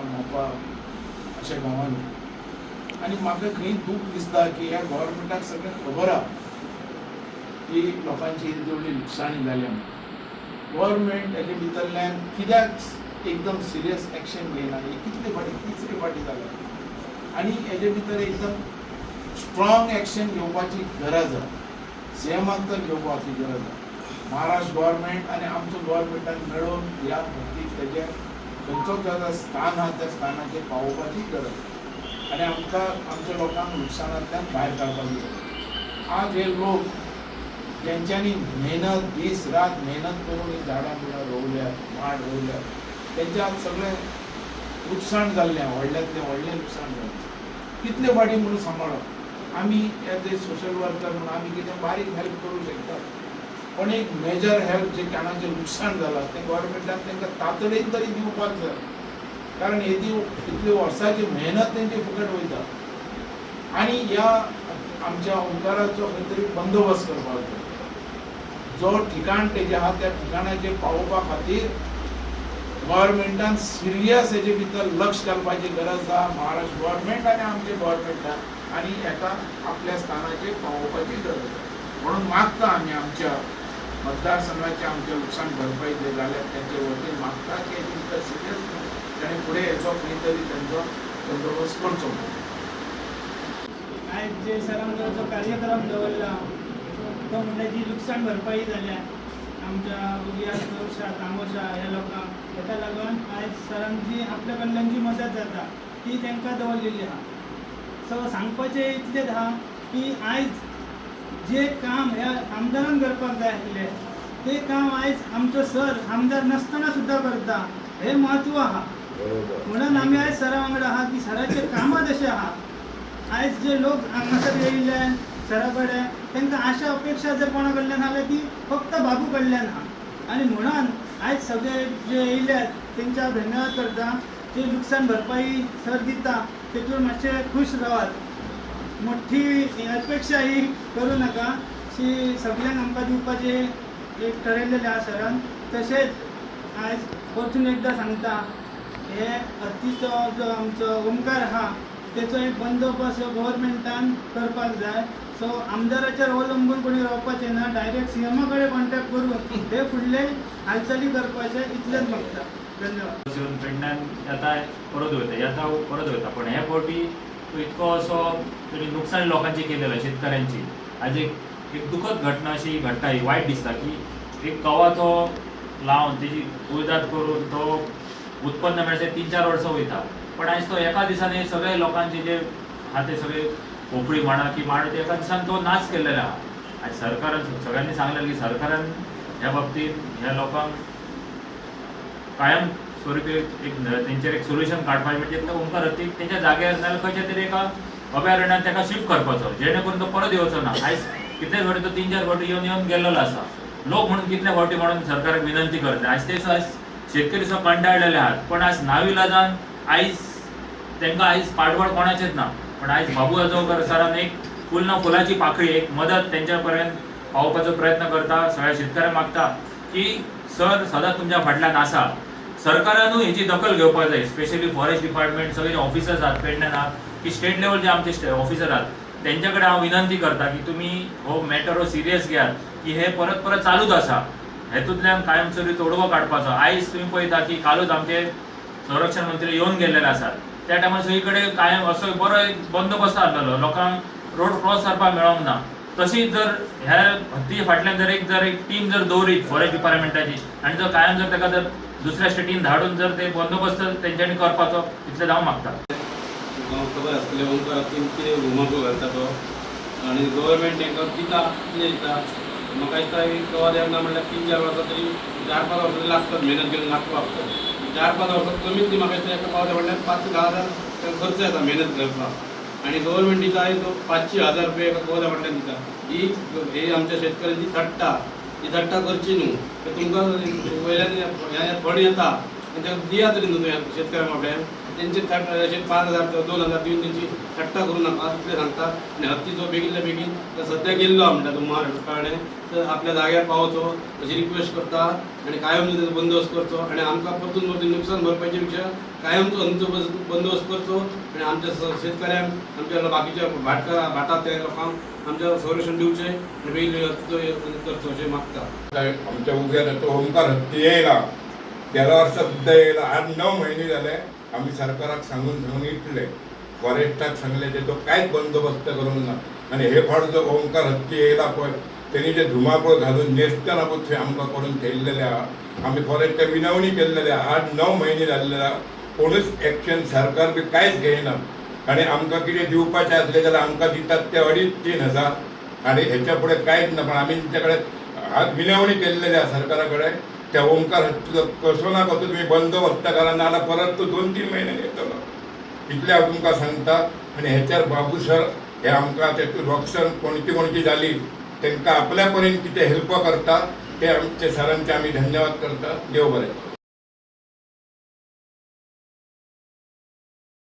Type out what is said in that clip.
मोपा अशा गावांनी आणि म्हाका खंय दूख दिसता की ह्या गव्हर्मेंटाक सगळें खबर आहा की लोकांची जेवढी लुकसाणी जाल्या. गव्हर्मेंट हेजे भितरल्यान कित्याक एकदम सिरियस एक्शन घेयना ही कितली फाटी तिसरी फाटी जाल्या आनी हेजे भितर एकदम स्ट्रॉंग एक्शन घेवपाची गरज आहा. सीएमाक तर घेवपाची गरज आहा. महाराष्ट्र गव्हर्मेंट आनी आमचो गव्हर्मेंटान मेळून ह्या भक्तीक तेजे खंयचो जो स्थान आहा त्या स्थानाचेर पावोवपाची गरज आनी आमकां आमच्या लोकांक नुकसानांतल्यान भायर काडपाची गरज. आज हे लोक ज्यांच्यांनी मेहनत दीस रात मेहनत करून ही झाडां बिडां रोवल्या माड रोवल्या तेंचें आज सगळें लुकसाण जाल्लें व्हडल्यांतलें व्हडलें लुकसाण जाल्लें. कितले फाटी म्हणून सांबाळप. आमी एज ए सोशल वर्कर म्हणून आमी कितें बारीक हेल्प करूं शकतात पण एक मेजर हेल्प जे कानाचें लुकसाण जालां तें गव्हर्मेंटान तांकां तातडीन तरी दिवपाक जाय. कारण येदी इतली वर्सांची मेहनत तेंची फुकट वयता आनी ह्या आमच्या ओंकाराचो खंय तरी बंदोबस्त करपाक जाय. जो ठिकाण तेजे आहा त्या ठिकाणाचेर पावोवपा खातीर गव्हर्मेंटान सिरियस हेजे भितर लक्ष घालपाची गरज आहा. महाराष्ट्र गव्हर्मेंट आनी आमचे गव्हर्मेंटान आनी हेका आपल्या स्थानाचेर पावोवपाची गरज आहा. म्हणून मागता आमी आमच्या मतदारसंघाचे आमचे लुकसाण भरपाई जे जाल्यार त्यांचे वतीन मागता की हेजे भितर सिरियस ताणें फुडें हेचो खंय तरी तेंचो बंदोबस्त करचो. आयज जे सरान जो कार्यक्रम दवरला तो म्हणजे जी लुकसाण भरपाई जाल्या आमच्या उरिया चौशा तामोशा ह्या लोकांक ताका लागून आयज सरांची आपल्या कडल्यान जी मदत जाता ती तांकां दवरलेली आहा. सो सांगपाचें इतलेंच आहा की आयज जे काम ह्या आमदारान करपाक जाय आसलें ते काम आयज आमचो सर आमदार नासतना सुद्दां करता हे म्हत्व आहा. म्हणून आमी आयज सरा वांगडा आहा की सराचे कामां जशें आहा आयज जे लोक हांगासर येयले सरा कडेन तांकां आशा अपेक्षा जर कोणा कडल्यान आसल्या ती फक्त बाबू कडल्यान आहा आनी म्हणून आयज सगळे जे येयल्यात तेंच्या धन्यवाद करता. जे लुकसाण भरपाई सर दिता तेतून मातशें खुश रावात. मोठी अपेक्षा ही करूं नाका. शी सगळ्यांक आमकां दिवपाचें एक ठरयलेलें आहा सरान. तशेंच आयज परतून एकदां सांगता हे हत्तीचो जो आमचो ओंकार आहा तेचो एक बंदोबस्त गव्हर्मेंटान करपाक जाय. सो आमदाराचेर अवलंबून कोणी रावपाचें ना. डायरेक्ट सीएमा कडेन कॉन्टॅक्ट करून हे फुडले हालचाली करपाचे इतलेंच मागता. धन्यवाद. पेडण्यान येता परत वयता येता परत वयता पण हे फावटी तो इतको असो तरी नुकसाण लोकांची केलेलं शेतकऱ्यांची. आज एक दुखद घटना अशी घडटा ही वायट दिसता की एक कवा तो लावन तेजी कुयदाद करून तो उत्पन्न मेळचे 3-4 वर्सां वयता पण आयज तो एका दिसांनी सगळे लोकांचे जे आहा ते सगळे पोपळी म्हणा की माड ते एका दिसान तो नाश केल्लेलो आहा. आयज सरकारान सगळ्यांनी सांगलें की सरकारान ह्या बाबतींत ह्या लोकांक कायम स्वरुपी एक तेंचेर एक सोल्युशन काडपाचें म्हणजे तो ओंकार हत्तीक तेंच्या जाग्यार नाजाल्यार खंयच्या तरी एका अभयारण्यात ताका शिफ्ट करपाचो जेणे करून तो परत येवचो ना. आयज कितलेच फावटी तो 3-4 फावटी येवन गेल्लो आसा. लोक म्हणून कितले फावटी म्हणून सरकाराक विनंती करता. आयज ते शेतकरी सुद्दां कंटाळलेले आहात पण आयज नाविलाजान आयज तांकां आयज पाठबळ कोणाचेच ना. पण आयज बाबू आजोळकर सरान एक फूल ना फुलाची पाकळी एक मदत तेंच्या पर्यंत पावोवपाचो प्रयत्न करता. सगळ्या शेतकऱ्यांक मागता की सर सदांच तुमच्या फाटल्यान आसा. सरकारानूय हेची दखल घेवपाक जाय. स्पेशली फॉरेस्ट डिपार्टमेंट सगळे ऑफिसर्स आहात पेडण्यान आहात की स्टेट लेवल जे आमचे ऑफिसर आहात तेंच्या कडेन हांव विनंती करता की तुमी हो मॅटर हो सिरियस घेयात की हे परत परत चालूच आसा. हेतूंतल्यान कायमस्वरूपी तोडगो काडपाचो. आयज तुमी पळयता की कालूच आमचे संरक्षण मंत्री येवन गेल्लेले आसात. त्या टायमार सगळी कडेन कायम असो बरो एक बंदोबस्त आसलेलो. लोकांक रोड क्रॉस करपाक मेळोंक ना. तशीच जर ह्या हत्ती फाटल्यान जर एक टीम जर दवरीत फॉरेस्ट डिपार्टमेंटाची आनी जर कायम जर ताका जर दुसऱ्या स्टेटीन धाडून जर ते बंदोबस्त तेंच्यांनी करपाचो इतलें हांव मागता. खबर आसतलें ओंकार हत्तीन कितें घुमको घालता तो आनी गव्हर्मेंट तांकां दिता कितें दिता. म्हाका दिसता कवा देवना म्हणल्यार 3-4 वर्सां तरी 4-5 वर्सां लागतात मेहनत घेवन लागपाक. 4-5 वर्सां कमीत कमी म्हाका दिसता एका पावल्या म्हणल्यार 5-10,000 खर्च येता मेहनत करपाक. आनी गव्हर्मेंट दिता तो 500,000 रुपया एका कवा म्हणल्यार दिता. ही आमच्या शेतकऱ्यांची थट्टा. ही थट्टा करची न्हू. तुमकां वयल्यान फळ येता आणि त्या दिया तरी न्हू तुवें शेतकऱ्या बाबड्यान तेंचे अशें 5,000 किंवा 2,000 दिवन तेंची थट्टा करूं नाका इतलें सांगता आनी हत्तीचो बेगिनल्या बेगीन सद्या गेल्लो आहा म्हणटा तो महाराष्ट्र कळ्ळें तर आपल्या जाग्यार पावचो अशी रिक्वेस्ट करता आनी कायम तेजो बंदोबस्त करचो आनी आमकां परतून परतून नुकसान भरपायच्या पेक्षा कायमचो हत्तीचो बंदोबस्त करचो आनी आमच्या शेतकऱ्यांक आमच्या बाकीच्या भाटां त्या लोकांक आमच्या संरक्षण दिवचें आनी बेगीन हत्तीचो करचो अशें मागता. आमच्या उग्यात तो ओंकार हत्ती येयला गेल्या वर्सा सुद्धा येयला 8-9 महिने झाले आम्ही सरकाराक सांगून इटले फॉरेस्टाक सांगले ते तो कांयच बंदोबस्त करूंक ना आणि हे फावट जो ओंकार हत्ती येयला पळय तेणी जे धुमाकूळ घालून नेस्तना थंय आमकां करून ठेयल्लेले आहा आमी फॉरेस्टाक विनवणी केल्लेली 8-9 महिने जाल्ले आहा कोणूच एक्शन सरकार बी कांयच घेयना आणि आमकां कितें दिवपाचें आसलें जाल्यार आमकां दितात ते 2,500-3,000 आणि ह्याच्या फुडें कांयच ना पण आमी तेंच्या कडेन आज विनवणी केल्लेली आहा सरकारा कडेन त्या ओंकार हत्तीचो कसो ना कसो तुमी बंदोबस्त करा नाल्यार परत तो 2-3 महिने येतलो इतलें हांव तुमकां सांगता आनी हेचेर बाबू सर हे आमकां ते रक्षण कोणची जाली तांकां आपल्या परीन कितें हेल्प करता ते आमचे सरांचे आमी धन्यवाद करता देव बरें.